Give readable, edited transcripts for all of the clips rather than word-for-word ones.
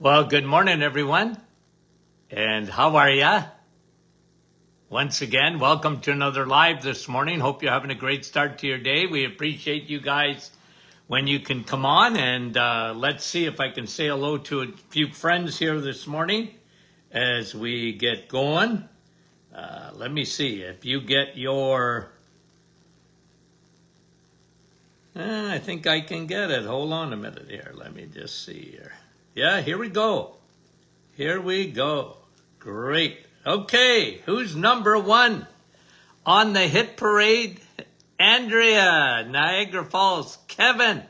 Well, good morning, everyone. And how are ya? Once again, welcome to another live this morning. Hope you're having a great start to your day. We appreciate you guys when you can come on. And let's see if I can say hello to a few friends here this morning as we get going. Let me see if you get your... I think I can get it. Hold on a minute here. Let me just see here. Yeah, here we go. Here we go. Great. Okay, who's number one on the hit parade? Andrea, Niagara Falls. Kevin,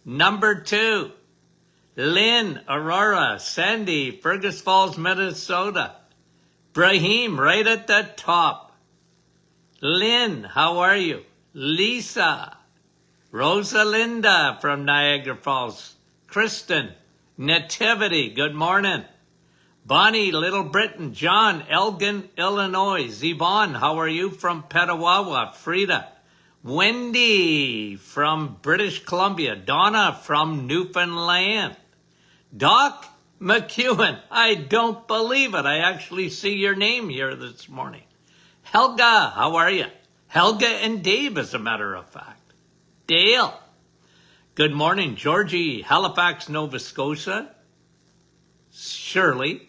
number two. Lynn, Aurora. Sandy, Fergus Falls, Minnesota. Brahim, right at the top. Lynn, how are you? Lisa, Rosalinda from Niagara Falls. Kristen, Nativity, good morning. Bonnie, Little Britain. John, Elgin, Illinois. Yvonne, how are you from Petawawa? Frida. Wendy from British Columbia. Donna from Newfoundland. Doc McEwen, I don't believe it. I actually see your name here this morning. Helga, how are you? Helga and Dave, as a matter of fact. Dale. Good morning, Georgie, Halifax, Nova Scotia. Shirley,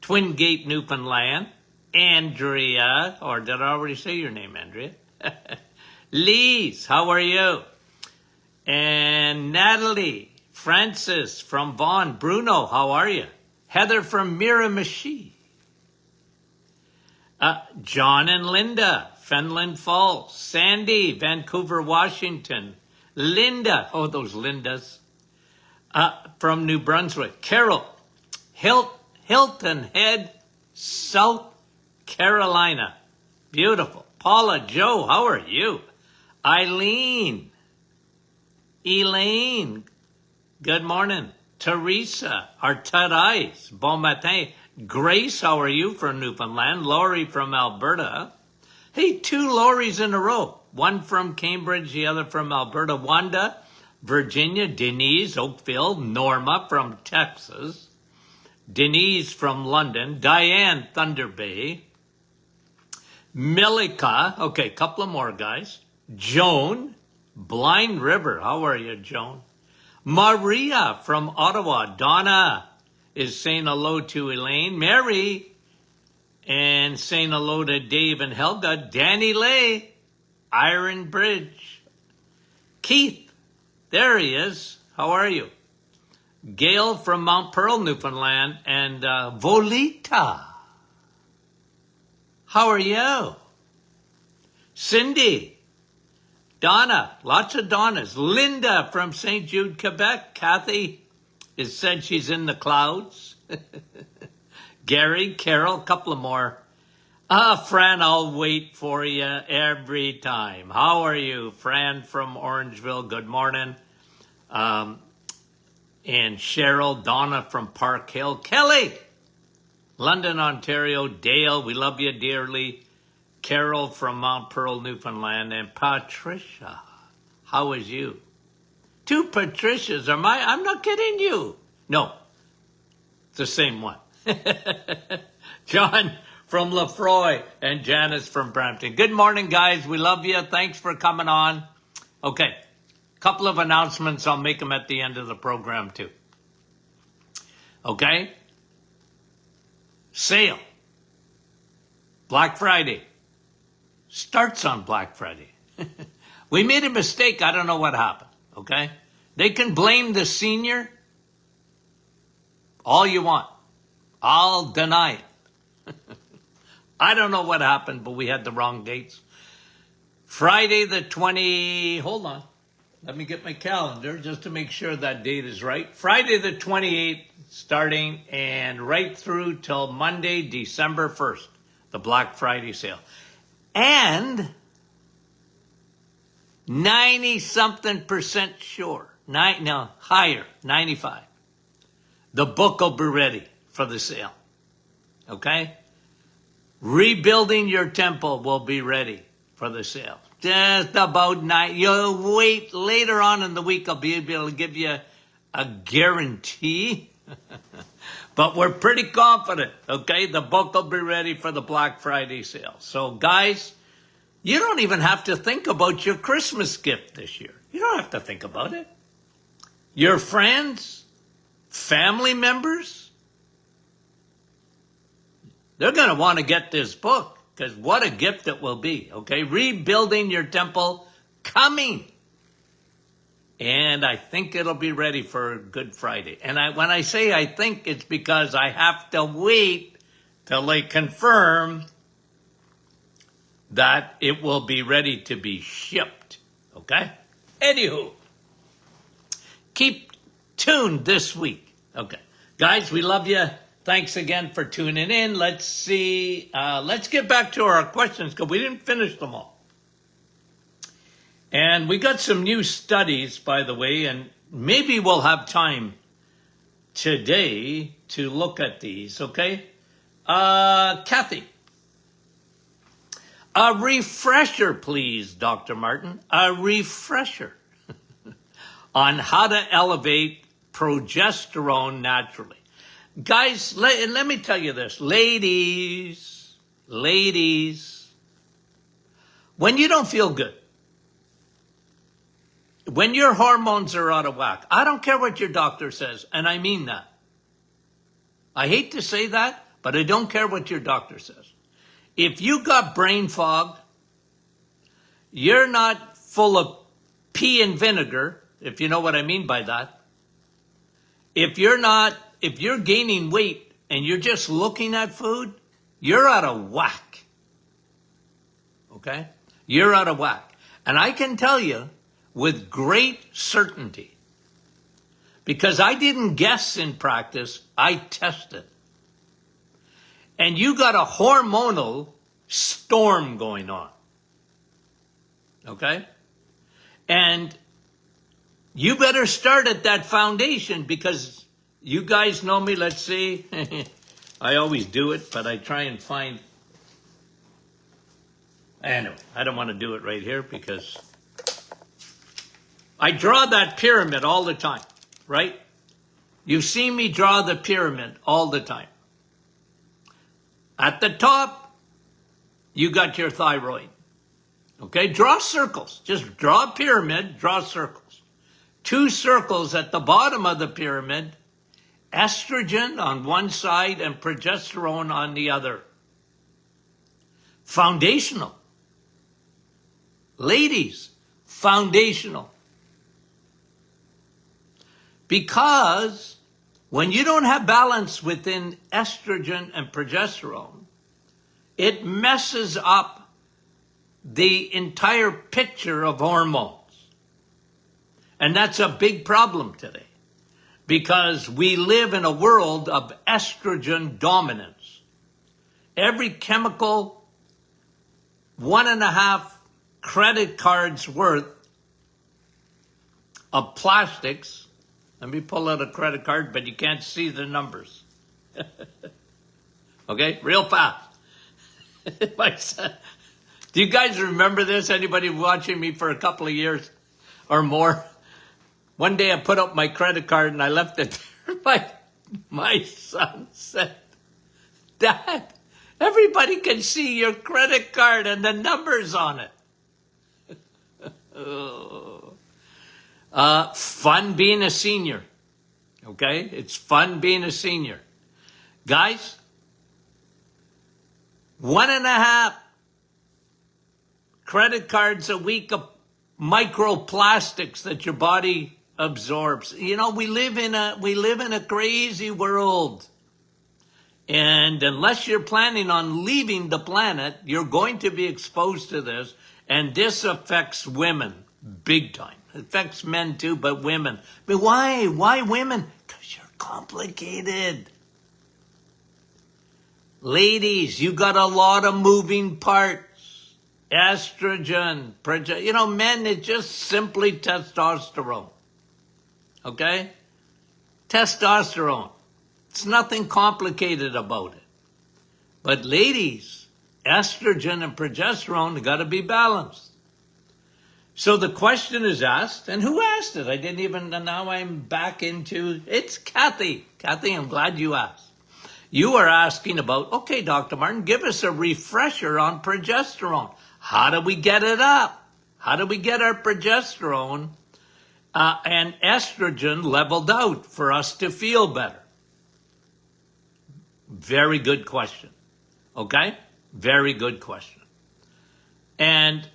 Twin Gate, Newfoundland. Andrea, or did I already say your name, Andrea? Lise, how are you? And Natalie, Francis from Vaughan. Bruno, how are you? Heather from Miramichi. John and Linda, Fenland Falls. Sandy, Vancouver, Washington. Linda, oh, those Lindas, from New Brunswick. Carol, Hilton Head, South Carolina. Beautiful. Paula, Joe, how are you? Eileen, Elaine, good morning. Teresa, Artadais, bon matin. Grace, how are you from Newfoundland? Laurie from Alberta. Hey, two Lauries in a row. One from Cambridge, the other from Alberta. Wanda, Virginia. Denise, Oakville. Norma from Texas. Denise from London. Diane, Thunder Bay. Milika, okay, couple of more guys. Joan, Blind River. How are you, Joan? Maria from Ottawa. Donna is saying hello to Elaine. Mary, and saying hello to Dave and Helga. Danny Lay, Iron Bridge. Keith, there he is. How are you? Gail from Mount Pearl, Newfoundland. And Volita, how are you? Cindy, Donna, lots of Donnas. Linda from St. Jude, Quebec. Kathy is said she's in the clouds. Gary, Carol, a couple of more. Fran, I'll wait for you every time. How are you? Fran from Orangeville, good morning. And Cheryl, Donna from Park Hill. Kelly, London, Ontario. Dale, we love you dearly. Carol from Mount Pearl, Newfoundland. And Patricia, how is you? Two Patricias, I'm not kidding you. No, it's the same one. John from Lefroy and Janice from Brampton. Good morning, guys. We love you. Thanks for coming on. Okay, couple of announcements. I'll make them at the end of the program, too. Okay? Sale. Black Friday. Starts on Black Friday. We made a mistake. I don't know what happened. Okay? They can blame the senior all you want. I'll deny it. I don't know what happened, but we had the wrong dates. Friday the 20... Hold on. Let me get my calendar just to make sure that date is right. Friday the 28th starting and right through till Monday, December 1st. The Black Friday sale. And 90-something% sure. Higher, 95. The book will be ready for the sale. Okay? Rebuilding Your Temple will be ready for the sale. Just about 9. You'll wait later on in the week. I'll be able to give you a guarantee But we're pretty confident, okay? The book will be ready for the Black Friday sale. So guys, you don't even have to think about your Christmas gift this year. You don't have to think about it. Your friends, family members, they're going to want to get this book because what a gift it will be, okay? Rebuilding Your Temple, coming. And I think it'll be ready for Good Friday. And when I say I think, it's because I have to wait till they confirm that it will be ready to be shipped. Okay? Anywho, keep tuned this week. Okay. Guys, we love you. Thanks again for tuning in. Let's see. Let's get back to our questions because we didn't finish them all. And we got some new studies, by the way, and maybe we'll have time today to look at these, okay? Kathy, a refresher, please, Dr. Martin, a refresher on how to elevate progesterone naturally. Guys, let me tell you this, ladies, when you don't feel good, when your hormones are out of whack, I don't care what your doctor says, and I mean that. I hate to say that, but I don't care what your doctor says. If you got brain fog, you're not full of pea and vinegar, if you know what I mean by that. If you're gaining weight and you're just looking at food, you're out of whack. Okay? You're out of whack. And I can tell you, with great certainty, because I didn't guess in practice, I tested. And you got a hormonal storm going on. Okay? And you better start at that foundation because you guys know me, let's see. I always do it, but I try and find. Anyway, I don't want to do it right here because I draw that pyramid all the time, right? You see me draw the pyramid all the time. At the top, you got your thyroid. Okay, draw circles. Just draw a pyramid, draw circles. 2 circles at the bottom of the pyramid, estrogen on one side and progesterone on the other. Foundational. Ladies, foundational. Because when you don't have balance within estrogen and progesterone, it messes up the entire picture of hormones. And that's a big problem today because we live in a world of estrogen dominance. Every chemical, 1.5 credit cards worth of plastics. Let me pull out a credit card, but you can't see the numbers. Okay, real fast. My son, do you guys remember this? Anybody watching me for a couple of years or more? One day I put up my credit card and I left it there. My son said, Dad, everybody can see your credit card and the numbers on it. Fun being a senior. Okay? It's fun being a senior. Guys, 1.5 credit cards a week of microplastics that your body absorbs. You know, we live in a crazy world. And unless you're planning on leaving the planet, you're going to be exposed to this. And this affects women big time. It affects men too, but women. But why? Why women? Because you're complicated. Ladies, you got a lot of moving parts. Estrogen, you know, men, it's just simply testosterone. Okay? Testosterone. It's nothing complicated about it. But ladies, estrogen and progesterone got to be balanced. So the question is asked, and who asked it? I didn't even, now I'm back into, it's Kathy. Kathy, I'm glad you asked. You are asking about, okay, Dr. Martin, give us a refresher on progesterone. How do we get it up? How do we get our progesterone and estrogen leveled out for us to feel better? Very good question. Okay? Very good question. And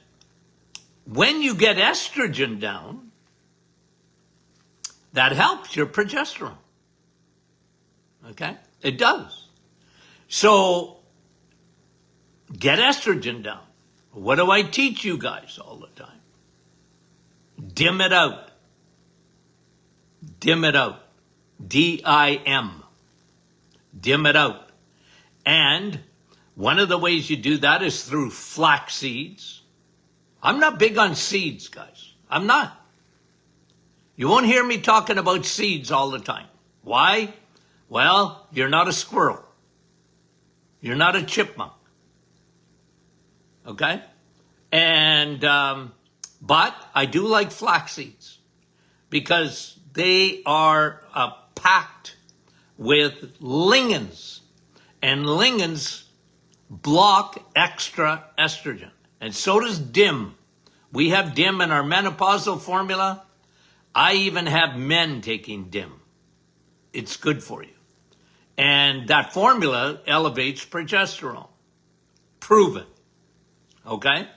when you get estrogen down, that helps your progesterone. Okay? It does. So, get estrogen down. What do I teach you guys all the time? Dim it out. Dim it out. D-I-M. Dim it out. And one of the ways you do that is through flax seeds. I'm not big on seeds, guys. I'm not. You won't hear me talking about seeds all the time. Why? Well, you're not a squirrel. You're not a chipmunk. Okay? And, but I do like flax seeds because they are packed with lignans, and lignans block extra estrogen. And so does DIM. We have DIM in our menopausal formula. I even have men taking DIM. It's good for you. And that formula elevates progesterone. Proven. Okay?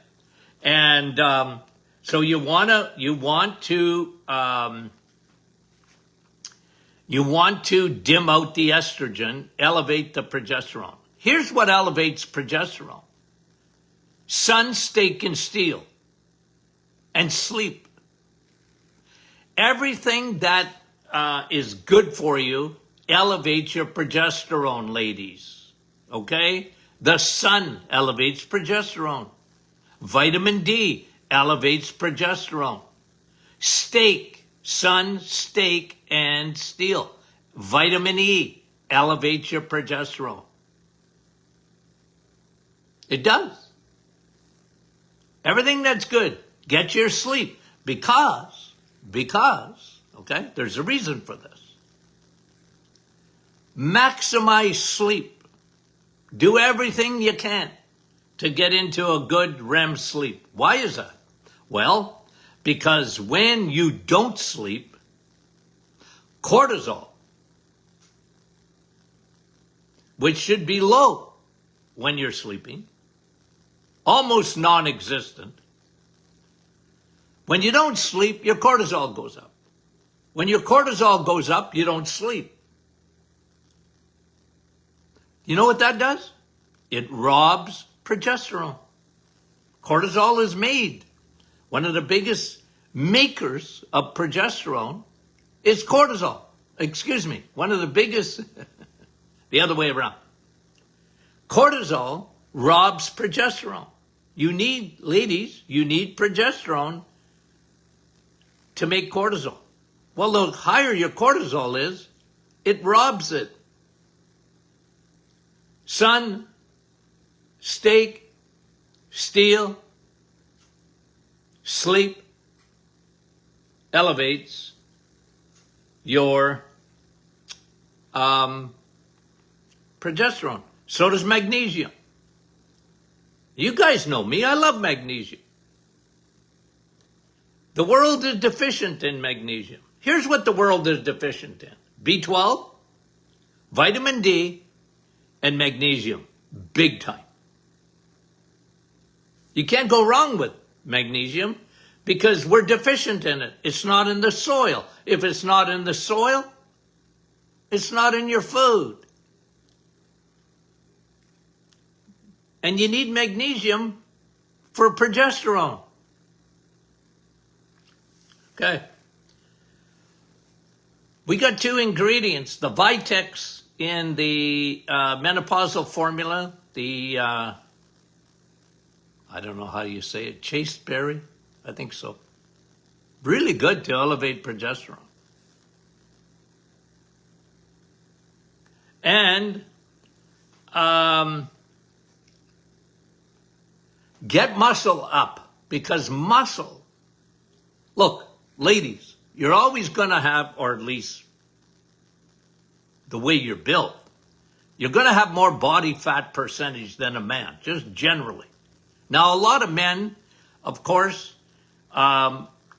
And so you want to dim out the estrogen, elevate the progesterone. Here's what elevates progesterone. Sun, steak, and steel. And sleep. Everything that is good for you elevates your progesterone, ladies. Okay? The sun elevates progesterone. Vitamin D elevates progesterone. Steak, sun, steak, and steel. Vitamin E elevates your progesterone. It does. Everything that's good. Get your sleep. Because, okay, there's a reason for this. Maximize sleep. Do everything you can to get into a good REM sleep. Why is that? Well, because when you don't sleep, cortisol, which should be low when you're sleeping, almost non-existent. When you don't sleep, your cortisol goes up. When your cortisol goes up, you don't sleep. You know what that does? It robs progesterone. Cortisol is made. One of the biggest makers of progesterone is cortisol. Excuse me. One of the biggest, the other way around. Cortisol robs progesterone. You need, ladies, you need progesterone to make cortisol. Well, the higher your cortisol is, it robs it. Sun, steak, steel, sleep elevates your progesterone. So does magnesium. You guys know me. I love magnesium. The world is deficient in magnesium. Here's what the world is deficient in. B12, vitamin D, and magnesium. Big time. You can't go wrong with magnesium because we're deficient in it. It's not in the soil. If it's not in the soil, it's not in your food. And you need magnesium for progesterone. Okay. We got two ingredients, the Vitex in the menopausal formula, the, I don't know how you say it, chasteberry? I think so. Really good to elevate progesterone. And get muscle up, because muscle Look, ladies, you're always going to have, or at least the way you're built, you're going to have more body fat percentage than a man, just generally. Now, a lot of men, of course,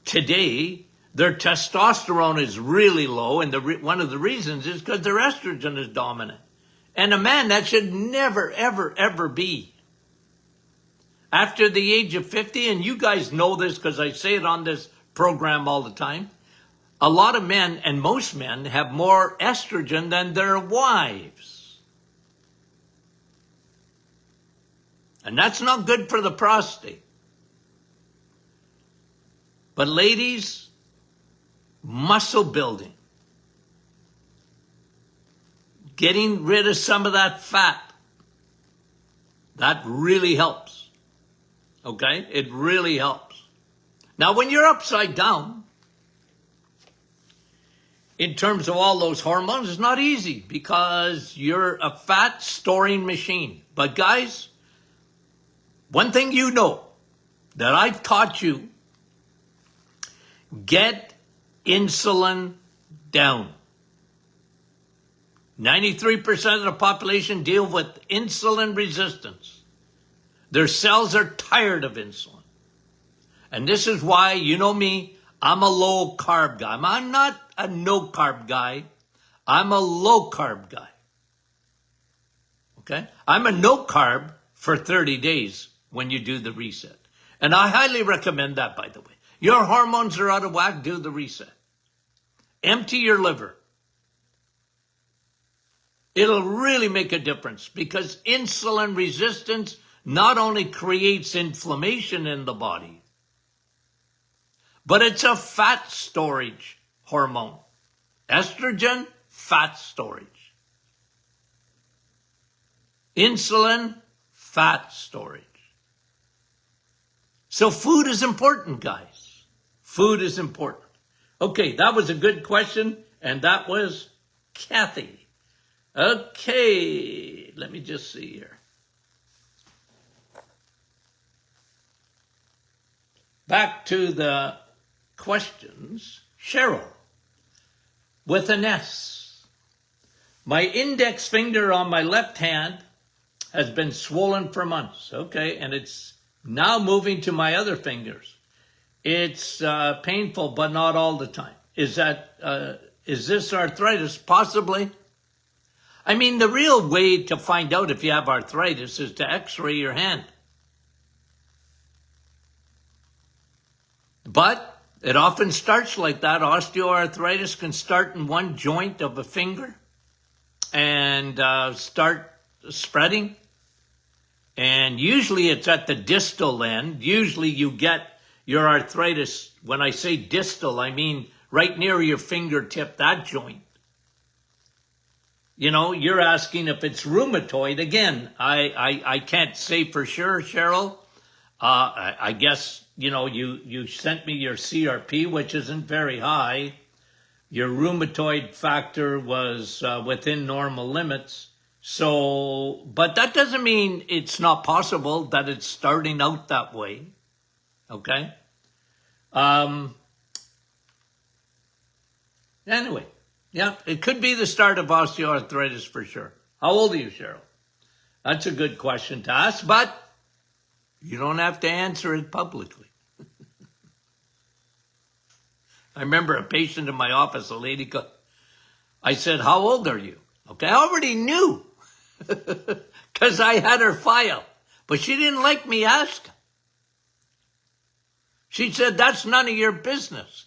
today, their testosterone is really low, and one of the reasons is because their estrogen is dominant. And a man, that should never, ever, ever be. After the age of 50, and you guys know this because I say it on this program all the time, a lot of men, and most men, have more estrogen than their wives. And that's not good for the prostate. But ladies, muscle building, getting rid of some of that fat, that really helps. Okay? It really helps. Now, when you're upside down, in terms of all those hormones, it's not easy because you're a fat storing machine. But guys, one thing you know that I've taught you, get insulin down. 93% of the population deal with insulin resistance. Their cells are tired of insulin. And this is why, you know me, I'm a low carb guy. I'm not a no carb guy. I'm a low carb guy. Okay? I'm a no carb for 30 days when you do the reset. And I highly recommend that, by the way. Your hormones are out of whack, do the reset. Empty your liver. It'll really make a difference because insulin resistance not only creates inflammation in the body, but it's a fat storage hormone. Estrogen, fat storage. Insulin, fat storage. So food is important, guys. Food is important. Okay, that was a good question, and that was Kathy. Okay, let me just see here. Back to the questions. Cheryl, with an S. My index finger on my left hand has been swollen for months. Okay, and it's now moving to my other fingers. It's painful, but not all the time. Is this arthritis? Possibly. I mean, the real way to find out if you have arthritis is to x-ray your hand. But it often starts like that. Osteoarthritis can start in one joint of a finger and start spreading. And usually it's at the distal end. Usually you get your arthritis, when I say distal, I mean right near your fingertip, that joint. You know, you're asking if it's rheumatoid. Again, I can't say for sure, Cheryl. I guess, you know, you sent me your CRP, which isn't very high. Your rheumatoid factor was within normal limits. So, but that doesn't mean it's not possible that it's starting out that way. Okay? Anyway, yeah, it could be the start of osteoarthritis for sure. How old are you, Cheryl? That's a good question to ask, but you don't have to answer it publicly. I remember a patient in my office, a lady, I said, how old are you? Okay, I already knew because I had her file, but she didn't like me asking. She said, that's none of your business.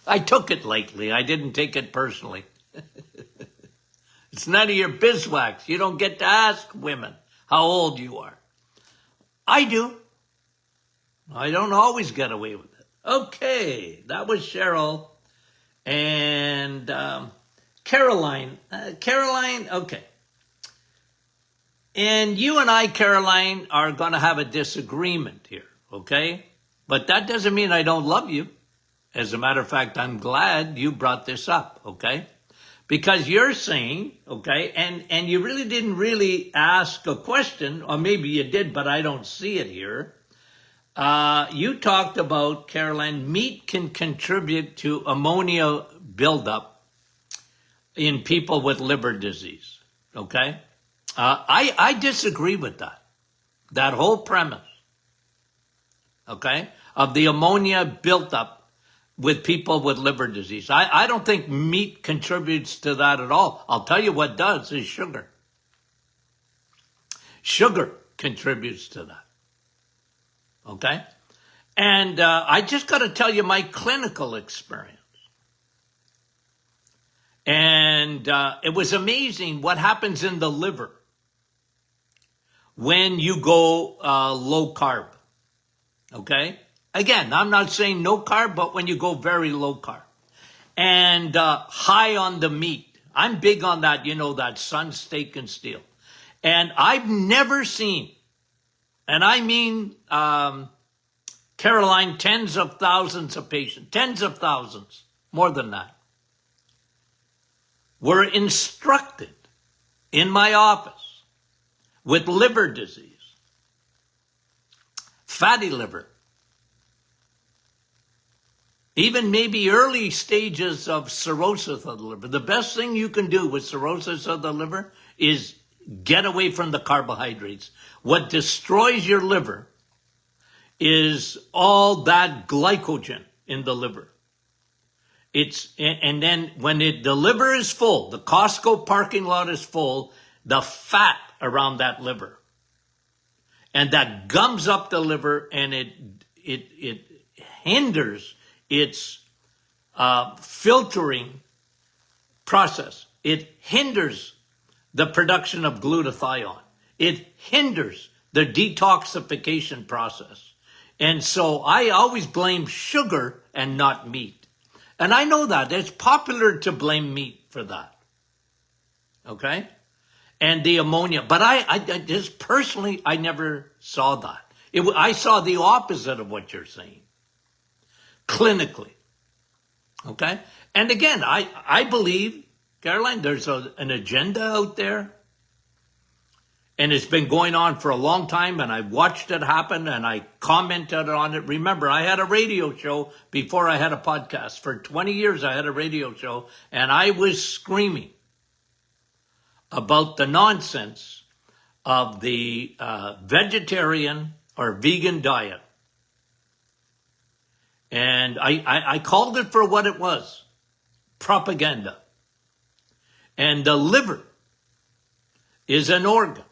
I took it lightly. I didn't take it personally. It's none of your bizwax. You don't get to ask women how old you are. I do. I don't always get away with it. Okay, that was Cheryl. And Caroline. Caroline, okay. And you and I, Caroline, are going to have a disagreement here, okay? But that doesn't mean I don't love you. As a matter of fact, I'm glad you brought this up, okay? Because you're saying, okay, and you really didn't really ask a question, or maybe you did, but I don't see it here. You talked about, Caroline, meat can contribute to ammonia buildup in people with liver disease. Okay? I disagree with that whole premise, okay, of the ammonia built up with people with liver disease. I don't think meat contributes to that at all. I'll tell you what does is sugar. Sugar contributes to that, okay? And I just got to tell you my clinical experience. And it was amazing what happens in the liver when you go low carb, okay? Again, I'm not saying no carb, but when you go very low carb and high on the meat. I'm big on that, you know, that sun, steak, and steel. And I've never seen, and I mean, Caroline, tens of thousands of patients, tens of thousands, more than that, were instructed in my office with liver disease, fatty liver, even maybe early stages of cirrhosis of the liver. The best thing you can do with cirrhosis of the liver is get away from the carbohydrates. What destroys your liver is all that glycogen in the liver. And then when the liver is full, the Costco parking lot is full, the fat around that liver, and that gums up the liver, and it hinders its filtering process. It hinders the production of glutathione. It hinders the detoxification process. And so I always blame sugar and not meat. And I know that. It's popular to blame meat for that. Okay? And the ammonia. But I just personally, I never saw that. I saw the opposite of what you're saying. Clinically. Okay? And again, I believe, Caroline, there's an agenda out there. And it's been going on for a long time, and I watched it happen, and I commented on it. Remember, I had a radio show before I had a podcast. For 20 years, I had a radio show, and I was screaming about the nonsense of the vegetarian or vegan diet. And I called it for what it was, propaganda. And the liver is an organ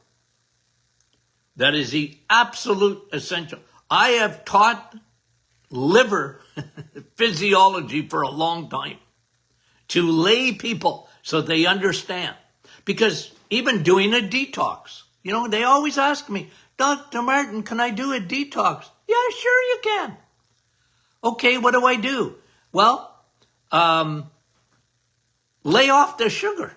that is the absolute essential. I have taught liver physiology for a long time to lay people so they understand. Because even doing a detox, you know, they always ask me, Dr. Martin, can I do a detox? Yeah, sure you can. Okay, what do I do? Well, lay off the sugar.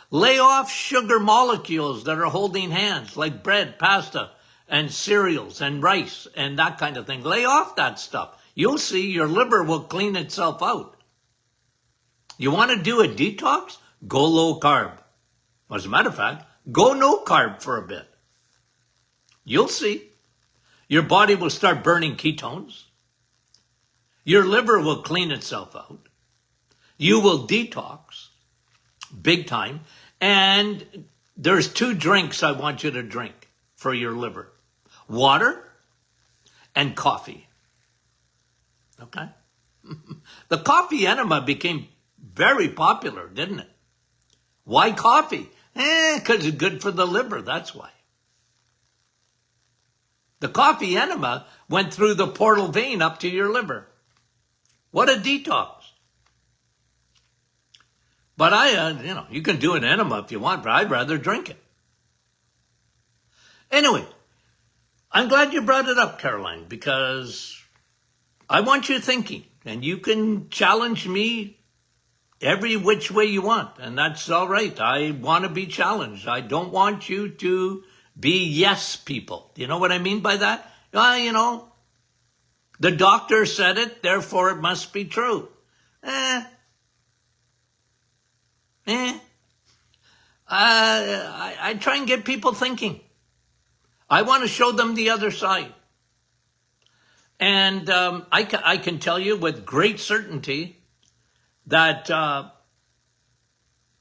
Lay off sugar molecules that are holding hands, like bread, pasta, and cereals, and rice, and that kind of thing. Lay off that stuff. You'll see your liver will clean itself out. You want to do a detox? Go low carb. As a matter of fact, go no carb for a bit. You'll see. Your body will start burning ketones. Your liver will clean itself out. You will detox big time. And there's 2 drinks I want you to drink for your liver. Water and coffee. Okay? The coffee enema became very popular, didn't it? Why coffee? Because it's good for the liver, that's why. The coffee enema went through the portal vein up to your liver. What a detox. But you can do an enema if you want, but I'd rather drink it. Anyway, I'm glad you brought it up, Caroline, because I want you thinking, and you can challenge me every which way you want, and that's all right. I want to be challenged. I don't want you to be yes people. You know what I mean by that? The doctor said it, therefore it must be true. I try and get people thinking. I want to show them the other side. And I can tell you with great certainty that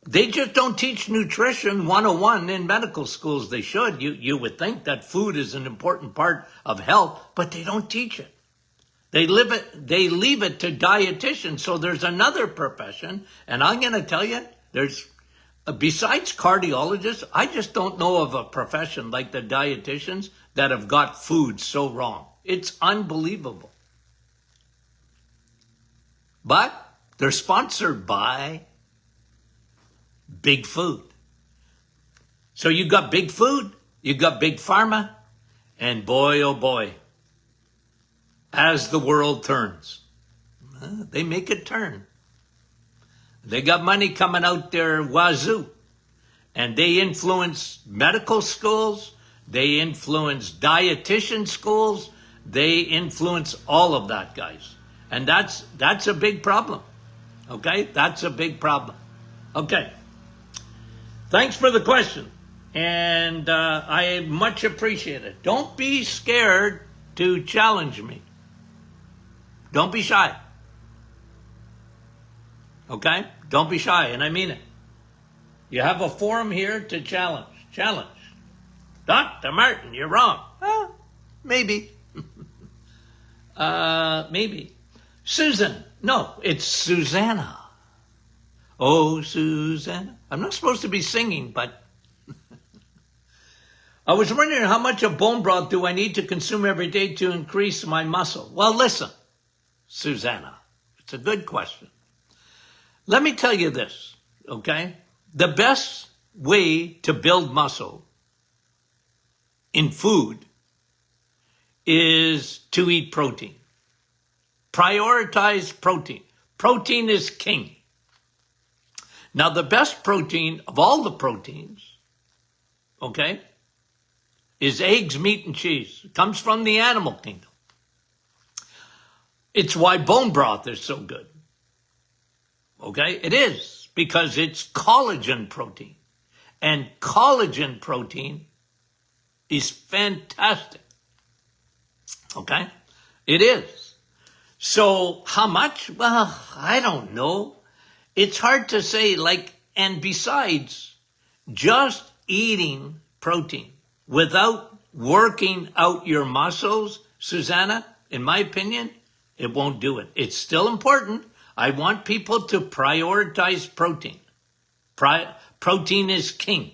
they just don't teach nutrition 101 in medical schools. They should. You would think that food is an important part of health, but they don't teach it. They leave it to dietitians. So there's another profession, and I'm going to tell you, there's besides cardiologists, I just don't know of a profession like the dietitians that have got food so wrong. It's unbelievable. But they're sponsored by Big Food. So you got Big Food, you got Big Pharma, and boy, oh boy, as the world turns, they make it turn. They got money coming out their wazoo, and they influence medical schools, they influence dietitian schools, they influence all of that, guys. And that's a big problem. Okay? That's a big problem. Okay. Thanks for the question. And I much appreciate it. Don't be scared to challenge me. Don't be shy. Okay? Don't be shy, and I mean it. You have a forum here to challenge. Challenge. Dr. Martin, you're wrong. Maybe. Maybe. Susan. No, it's Susanna. Oh, Susanna. I'm not supposed to be singing, but I was wondering how much of bone broth do I need to consume every day to increase my muscle? Well, listen, Susanna, it's a good question. Let me tell you this, okay? The best way to build muscle in food is to eat protein. Prioritize protein. Protein is king. Now, the best protein of all the proteins, okay, is eggs, meat, and cheese. It comes from the animal kingdom. It's why bone broth is so good. Okay, it is, because it's collagen protein. And collagen protein is fantastic. Okay, it is. So how much? Well, I don't know. It's hard to say, and besides, just eating protein without working out your muscles, Susanna, in my opinion, it won't do it. It's still important. I want people to prioritize protein. Protein is king.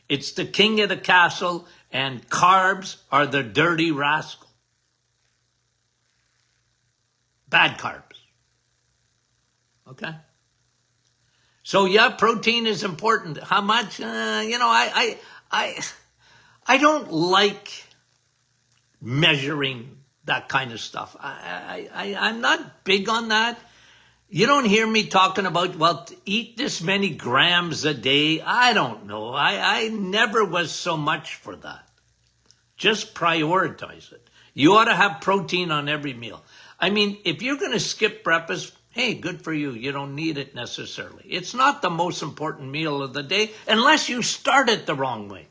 It's the king of the castle, and carbs are the dirty rascal. Bad carbs. Okay? So yeah, protein is important. How much? I don't like measuring that kind of stuff. I'm not big on that. You don't hear me talking about, well, eat this many grams a day. I don't know. I never was so much for that. Just prioritize it. You ought to have protein on every meal. I mean, if you're going to skip breakfast, hey, good for you. You don't need it necessarily. It's not the most important meal of the day unless you start it the wrong way.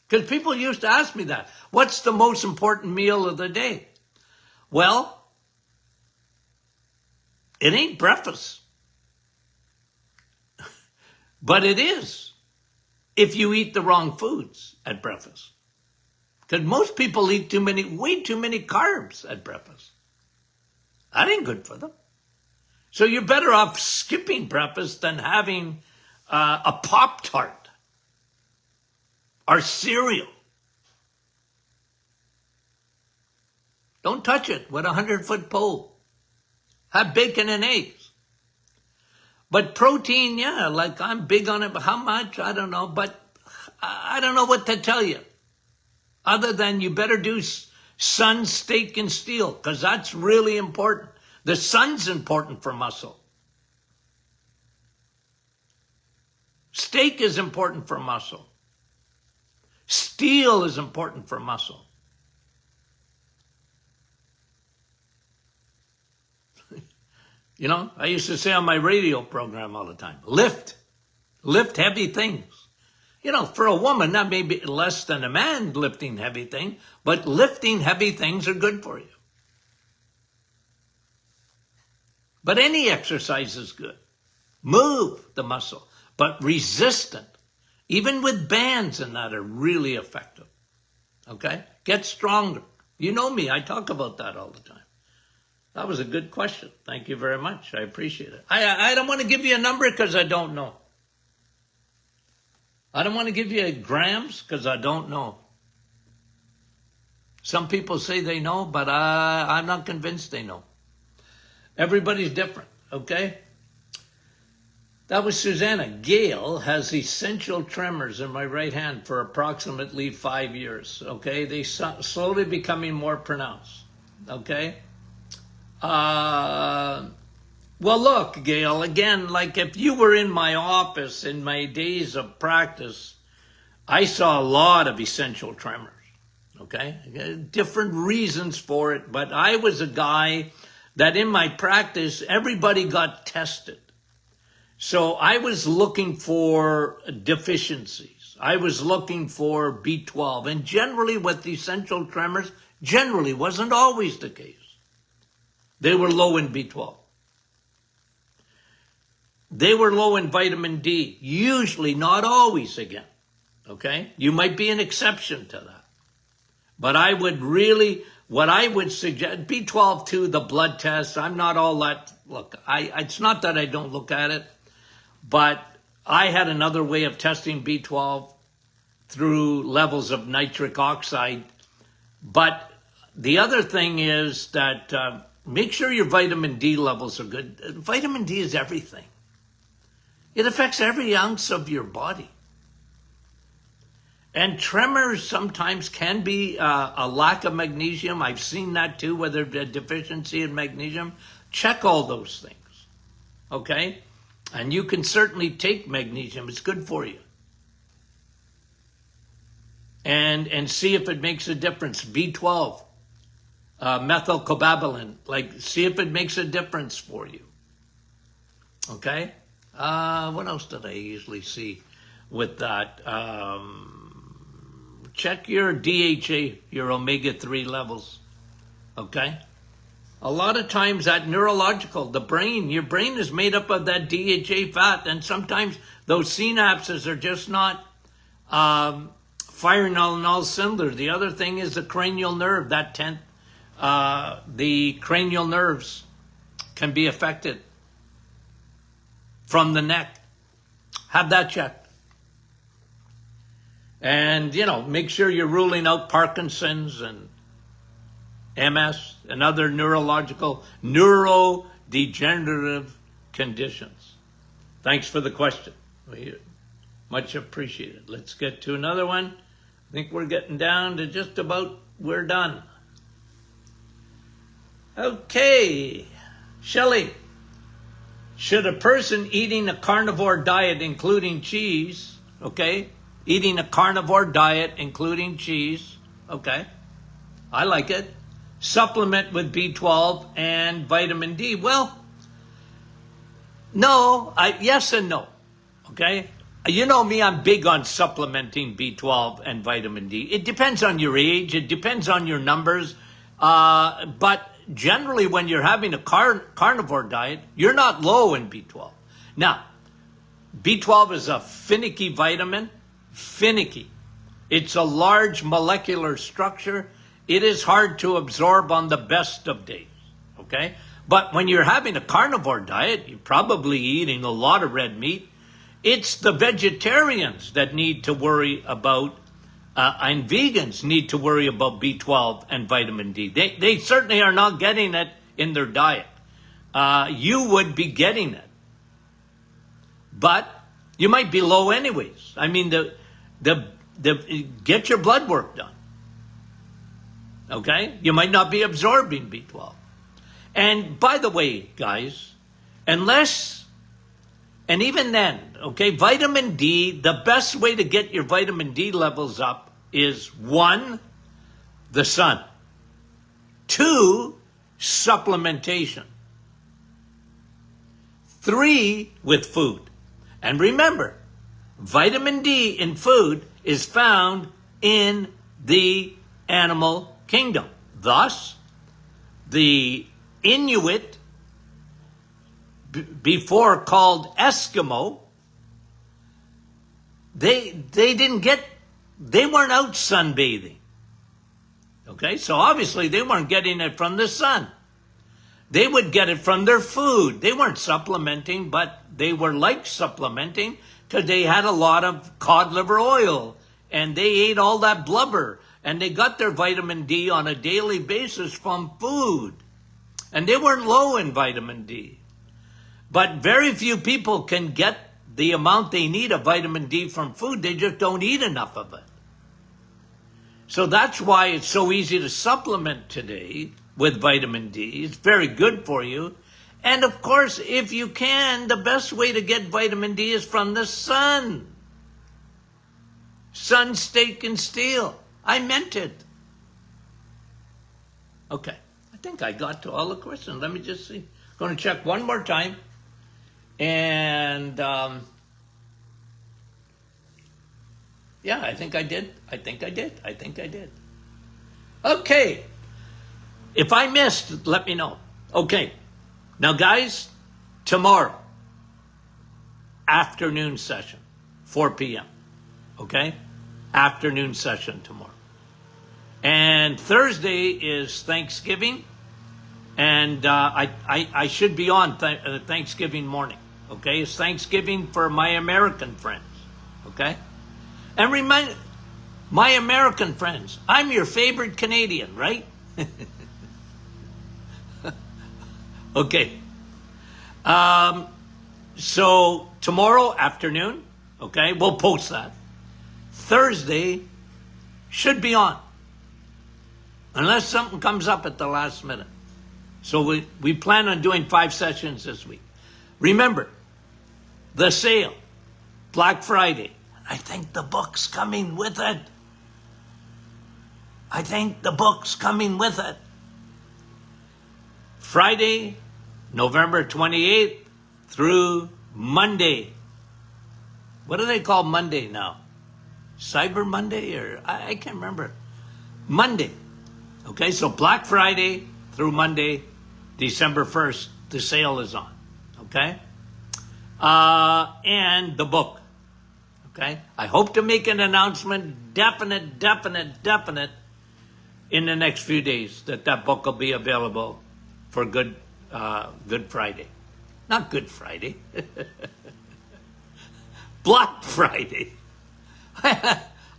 Because people used to ask me that. What's the most important meal of the day? Well, it ain't breakfast. But it is if you eat the wrong foods at breakfast. Because most people eat way too many carbs at breakfast. That ain't good for them. So you're better off skipping breakfast than having a Pop-Tart or cereal. Don't touch it with a 100-foot pole. Have bacon and eggs. But protein, yeah, I'm big on it. But how much? I don't know. But I don't know what to tell you. Other than you better do sun, steak, and steel, because that's really important. The sun's important for muscle. Steak is important for muscle. Steel is important for muscle. You know, I used to say on my radio program all the time, lift heavy things. You know, for a woman, that may be less than a man lifting heavy things, but lifting heavy things are good for you. But any exercise is good. Move the muscle, but resistant. Even with bands and that are really effective. Okay? Get stronger. You know me, I talk about that all the time. That was a good question. Thank you very much. I appreciate it. I don't want to give you a number because I don't know. I don't want to give you grams because I don't know. Some people say they know, but I'm not convinced they know. Everybody's different, okay? That was Susanna. Gail has essential tremors in my right hand for approximately 5 years, okay? They slowly becoming more pronounced, okay? Well, look, Gail, again, like if you were in my office in my days of practice, I saw a lot of essential tremors, okay? Different reasons for it, but I was a guy that in my practice, everybody got tested. So I was looking for deficiencies. I was looking for B12, and generally with essential tremors, generally wasn't always the case. They were low in B12. They were low in vitamin D, usually, not always again, okay? You might be an exception to that. But I would really, what I would suggest, B12 too, the blood tests, I'm not all that, look, it's not that I don't look at it, but I had another way of testing B12 through levels of nitric oxide. But the other thing is that make sure your vitamin D levels are good. Vitamin D is everything. It affects every ounce of your body. And tremors sometimes can be a lack of magnesium. I've seen that too, whether a deficiency in magnesium. Check all those things, okay? And you can certainly take magnesium. It's good for you. And see if it makes a difference. B12, methylcobalamin, like see if it makes a difference for you. Okay? What else did I usually see with that? Check your DHA, your omega-3 levels. Okay? A lot of times that neurological, the brain, your brain is made up of that DHA fat, and sometimes those synapses are just not firing on all cylinders. The other thing is the cranial nerve, the cranial nerves can be affected from the neck. Have that checked. And, make sure you're ruling out Parkinson's and MS and other neurodegenerative conditions. Thanks for the question. Much appreciated. Let's get to another one. I think we're getting down to just about, we're done. Okay. Shelley, should a person eating a carnivore diet, including cheese, okay, eating a carnivore diet, including cheese, okay, I like it, supplement with B12 and vitamin D? Well, no, yes and no, okay? You know me, I'm big on supplementing B12 and vitamin D. It depends on your age, it depends on your numbers, but generally when you're having a carnivore diet, you're not low in B12. Now, B12 is a finicky vitamin, finicky. It's a large molecular structure. It is hard to absorb on the best of days, okay? But when you're having a carnivore diet, you're probably eating a lot of red meat. It's the vegetarians that need to worry about, and vegans need to worry about B12 and vitamin D. They certainly are not getting it in their diet. You would be getting it. But you might be low anyways. I mean, get your blood work done. Okay? You might not be absorbing B12. And by the way, guys, and even then, okay, vitamin D, the best way to get your vitamin D levels up is 1, the sun. 2, supplementation. 3, with food. And remember, vitamin D in food is found in the animal kingdom. Thus, the Inuit before called Eskimo, they weren't out sunbathing. Okay, so obviously they weren't getting it from the sun. They would get it from their food. They weren't supplementing, but they were like supplementing because they had a lot of cod liver oil and they ate all that blubber and they got their vitamin D on a daily basis from food. And they weren't low in vitamin D. But very few people can get the amount they need of vitamin D from food. They just don't eat enough of it. So that's why it's so easy to supplement today with vitamin D. It's very good for you. And of course, if you can, the best way to get vitamin D is from the sun. Sun, steak, and steel. I meant it. Okay. I think I got to all the questions. Let me just see. Going to check one more time. And yeah, I think I did. Okay. If I missed, let me know. Okay. Now, guys, tomorrow, afternoon session, 4 p.m. Okay? Afternoon session tomorrow. And Thursday is Thanksgiving. And I should be on Thanksgiving morning. Okay? It's Thanksgiving for my American friends. Okay? And remind my American friends, I'm your favorite Canadian, right? Okay. So tomorrow afternoon, okay, we'll post that. Thursday should be on. Unless something comes up at the last minute. So we plan on doing 5 sessions this week. Remember, the sale, Black Friday. I think the book's coming with it. Friday, November 28th through Monday. What do they call Monday now? Cyber Monday or I can't remember. Monday. Okay, so Black Friday through Monday, December 1st, the sale is on. Okay? And the book. Okay? I hope to make an announcement, definite, in the next few days that book will be available for Good Friday. Not Good Friday. Black Friday.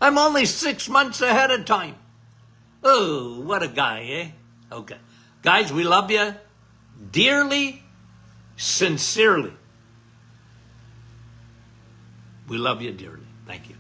I'm only 6 months ahead of time. Oh, what a guy, eh? Okay. Guys, we love you dearly, sincerely. We love you dearly. Thank you.